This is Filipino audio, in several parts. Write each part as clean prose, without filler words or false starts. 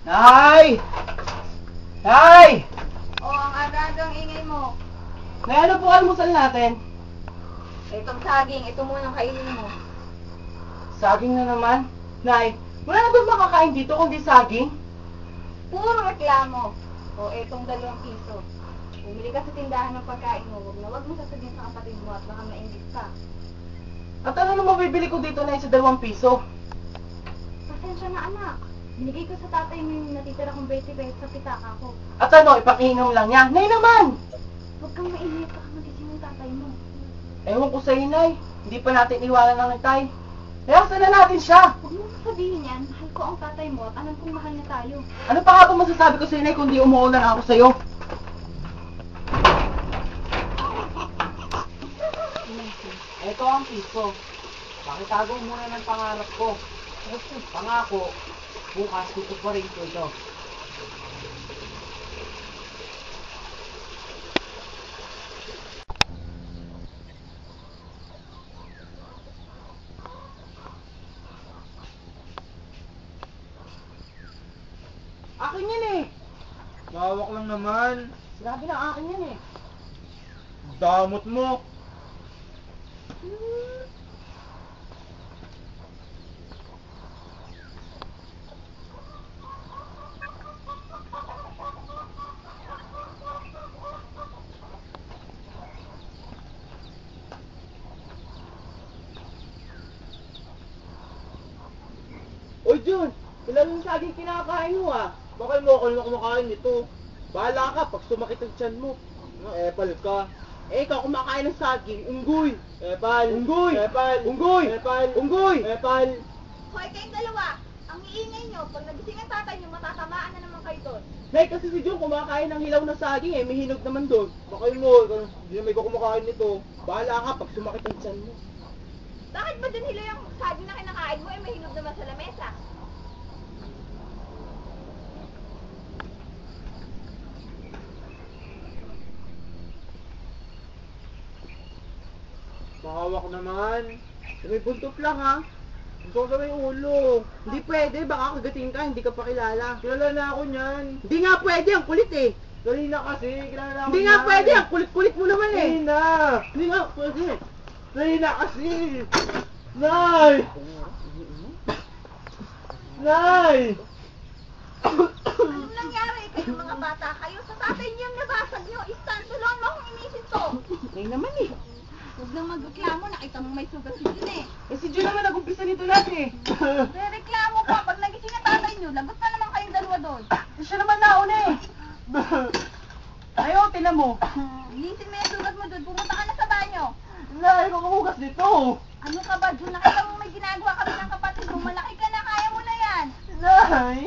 Nay! Nay! Oh, ang aga-agang ingay mo. Nay, ano po almusal natin? Itong saging, ito muna ang kainin mo. Saging na naman? Nay, wala na ba makakain dito kundi saging? Puro reklamo. O, itong 2 piso. Bumili ka sa tindahan ng pagkain mo. Huwag mo sasabihin sa kapatid mo at baka mainggit ka. At ano na mabibili ko dito, Nay, sa 2 piso? Pasensya na, anak. Binigay ko sa tatay mo yung natitira kong 20 pesos sa pitaka ko. At ano, ipakiinom lang niya? Nay naman! Huwag kang mainit, baka magising yung tatay mo. Ewan ko sa'yo, Nay. Hindi pa natin iwanan ng natay. Kaya na natin siya. Huwag mo sabihin yan. Mahal ko ang tatay mo at alam kong mahal niya tayo. Ano pa nga ba masasabi ko sa'yo, Nay, kundi umuulan ako sa'yo? Ito ang piso. Pakitago muna ng pangarap ko. Kasi pangako, bukas tutuparin ko ito. Akin yan eh. Bawak lang naman. Sinabi na akin yan eh. Damot mo. Oy, Jun! Ilan yung saging kinakain mo ah? Bakit mo ako na kumakain nito? Bahala ka pag sumakit ang tiyan mo. Epal ka. Eh, ikaw kumakain ng saging, unggoy! Epal. Unggoy! Epal. Unggoy! Epal. Unggoy! Epal. Hoy, kayong dalawa! Ang iingay nyo, pag nagising ang tatay nyo, matatamaan na naman kayo doon. Nay, kasi si Jun kumakain ng hilaw na saging eh, may hinog naman doon. Bakit mo? Hindi naman ikaw kumakain nito. Bahala ka pag sumakit ang tiyan mo. Bakit ba dun hila yung saging na kinakain mo, eh may hinog naman sa lamesa? Mahawak naman. May buntot lang ha. Gusto ko sa may ulo. Hindi pwede, baka kagating ka, hindi ka pa kilala. Kilala na ako niyan. Hindi nga pwede, ang kulit eh. Dali na kasi. Kilala na ako Hindi nga niyan. pwede, ang kulit-kulit mo naman eh. Dali na. Hindi nga pwede. Dali na kasi. Nay! Nay! Anong nangyari kayo mga bata? Kayo sa tatay niyo yung nabasag niyo. Istansulon mo kung inisin to. Nay naman eh. Huwag nang magreklamo, nakita mo may sugat si Jun eh. Eh si Jun naman nag-umpisa nito lahat eh. Reklamo pa, pag nagising ang tatay niyo, lagot na naman kayong dalawa doon. Eh, siya naman nauna eh. Ayaw, tinan mo. Inisin mo yung sugat mo doon, pumunta ka na sa banyo. Nay, kakahugas dito. Ano ka ba, Jun? Nakita mo may ginagawa kami ng kapatid mo. Malaki ka na, kaya mo na yan. Nay!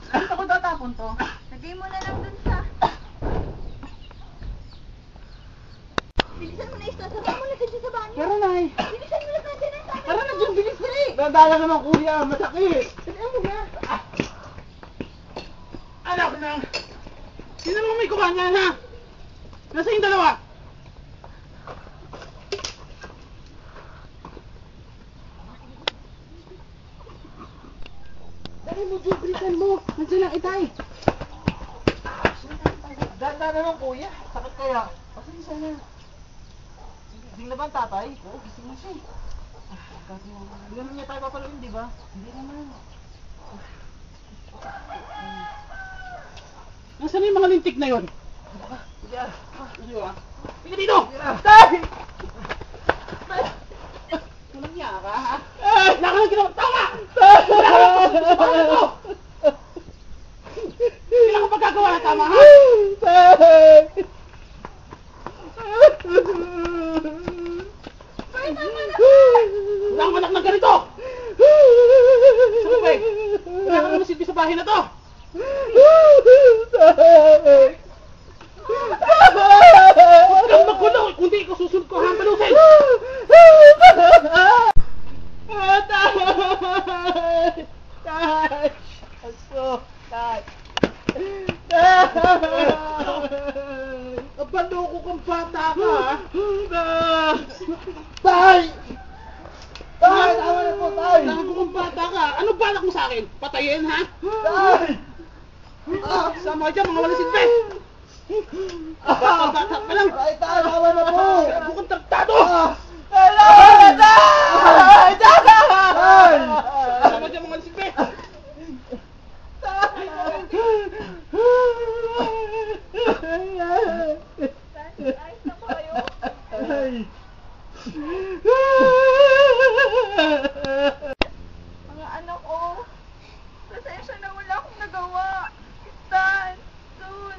Saan ko tatapon to? Lagay mo na lang dun sa... Bilisan mo na ito. Sabihin mo na dyan sa banyo. Pero Nay, Bilisan mo na dyan ang tatay tara na mo. Jun, bilis na eh. Dadala naman kuya. Masakit. Tignan mo na. Anak na. Sino naman may kuha niyan ha? Nasa yung dalawa? Dali mo Jun, bilisan mo. Nandiyan lang itay. Danda naman kuya. Sakit kaya. Pasensya na. Gising na ba ang tatay? Oo, gising na siya eh. Hindi naman niya tayo papaluin, di ba? Hindi naman. Nasaan yung mga lintik na yun? Kuya. Ano Hindi dito! Kuya. Tay! Walang niya ka, ha? Wala ka nang ginawa! Tama! Wala ka nang ginawa! Hindi ka pagkagawa na tama, ha? Wala kang anak ng ganito! Sabi, wala ka naman silbi sa bahay na to! Huwag kang magulo! Kundi ikaw susunod ko hampalusin! Tay! Tay! Aso! Tay! Nabaloko kang bata ka, ha? Tay! Tay! Tama na po, tay! Naku kung bata ka! Ano balak mo sa akin? Patayin, ha? Tay! Sama ka dyan, mga walang silbi! Bata pa lang! Ay, tama na po! Bukang tagtado! Sama dyan, mga walang silbi! Ayos na kayo. Mga anak ko, pasensya na wala akong nagawa. Stan, soon.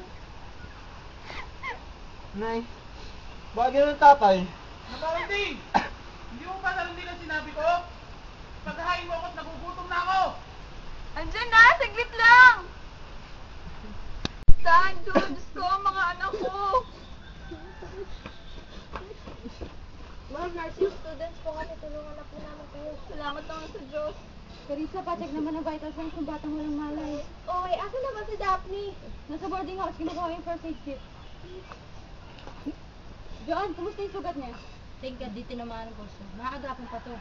Nay, bakit ganun tatay? Nakaranding! Hindi mo ba narinig ang sinabi ko? Paghahain mo ako at nagugutom na ako! Andyan na, saglit lang. Stan, dude, Diyos ko, mga anak ko. Mga nursing students po kami, tulungan na po namin kayo. Salamat naman sa Diyos. Carissa, pacheck naman ang vital signs ng batang walang malay. Okay, asa na ba si Daphne? Nasa boarding house, kinukuha yung first aid kit. Joan, kumusta yung sugat niya? Thank God, di tinamaan ang gusto. Makakagapon pa to.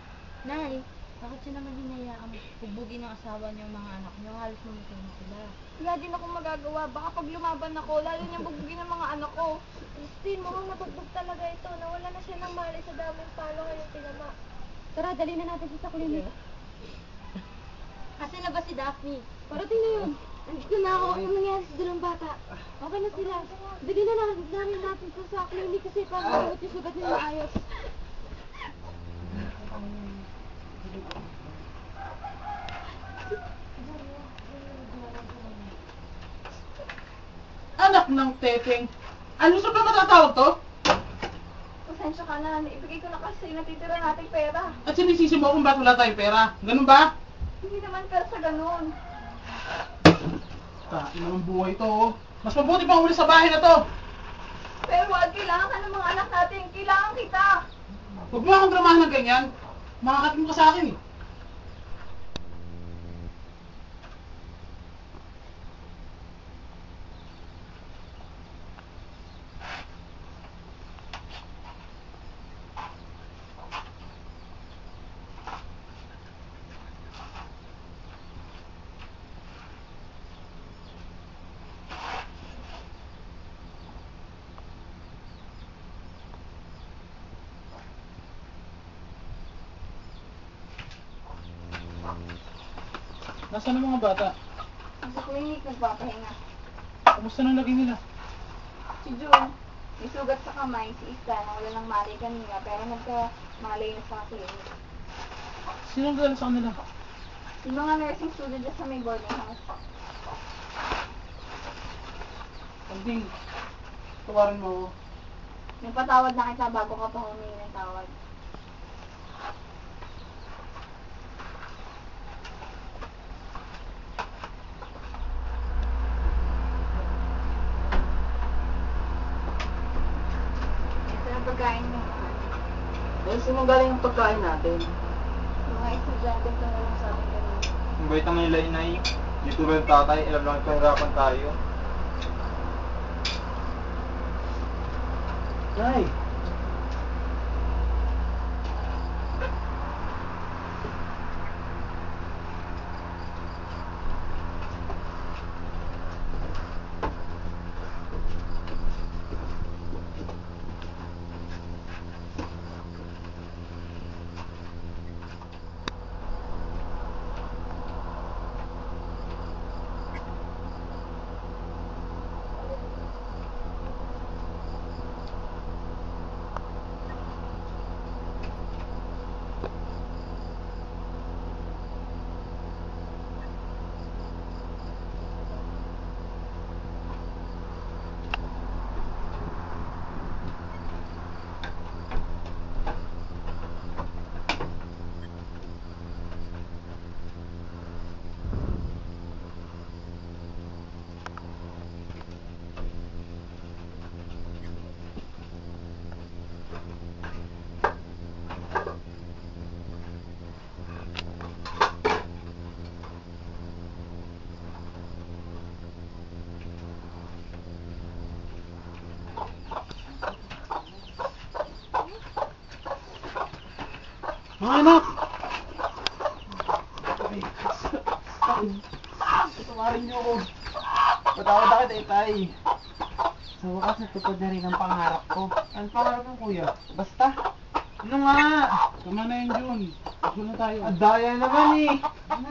Nay, bakit siya naman hinayaan pugbugin ng asawa niyo ang mga anak niyo? Halos mamatay na sila. Wala din akong magagawa. Baka pag lumaban ako, lalo niyang bubugin ng mga anak ko. Christine, mukhang nabugbog talaga ito. Nawala na siya ng malay sa daming palo ngayong tinama. Tara, dali na natin siya sa klinik. Asan na ba si Daphne? Parating na yun. Andito na ako. Anong nangyari sa dalawang bata? Okay na sila. Dali na namin natin sa klinik kasi para magamot yung sugat nila ayos. Anak ng teteng! Ano sa ba matatawag to? Pasensya ka na. Ibigay ko na kasi natitira nating pera. At sinisisi mo kung ba't wala tayong pera? Ganun ba? Hindi naman pera sa ganun. Tain naman buhay to. Oh. Mas mabuti pang uli sa bahay na to. Pero wag, kailangan ka ng mga anak natin. Kailangan kita. Huwag mo akong dramahan ng ganyan. Makakatim ka sa akin eh. Nasaan ang mga bata? Sa clinic, nagpapahinga. Kumusta nang lagay nila? Si June, may sugat sa kamay. Si Isa, nawala ng malay kanina. Pero nagka-malay na sa clinic. Sinong dala sa kanila? Yung mga nursing student dyan sa may boarding house. Kanding, tawarin mo ako. Nagpatawad na kita bago ka pa humingi ng tawad. Ito ang pagkain mo. Saan mo galing ang pagkain natin? Yung mga estudyante tumulong sa atin kanina. Ang bait naman nila inay. Di tulad ng tatay, alam lang pahirapan tayo. Nay! Mga anak! Tawarin niyo ako. Pinatawad ako tayo, tay. Sa wakas, natupad na rin ang pangarap ko. Ano pangarap mo, kuya? Basta. Ano nga? Tama na yun, Jun. Gusto na tayo. Ang daya naman eh. Ano?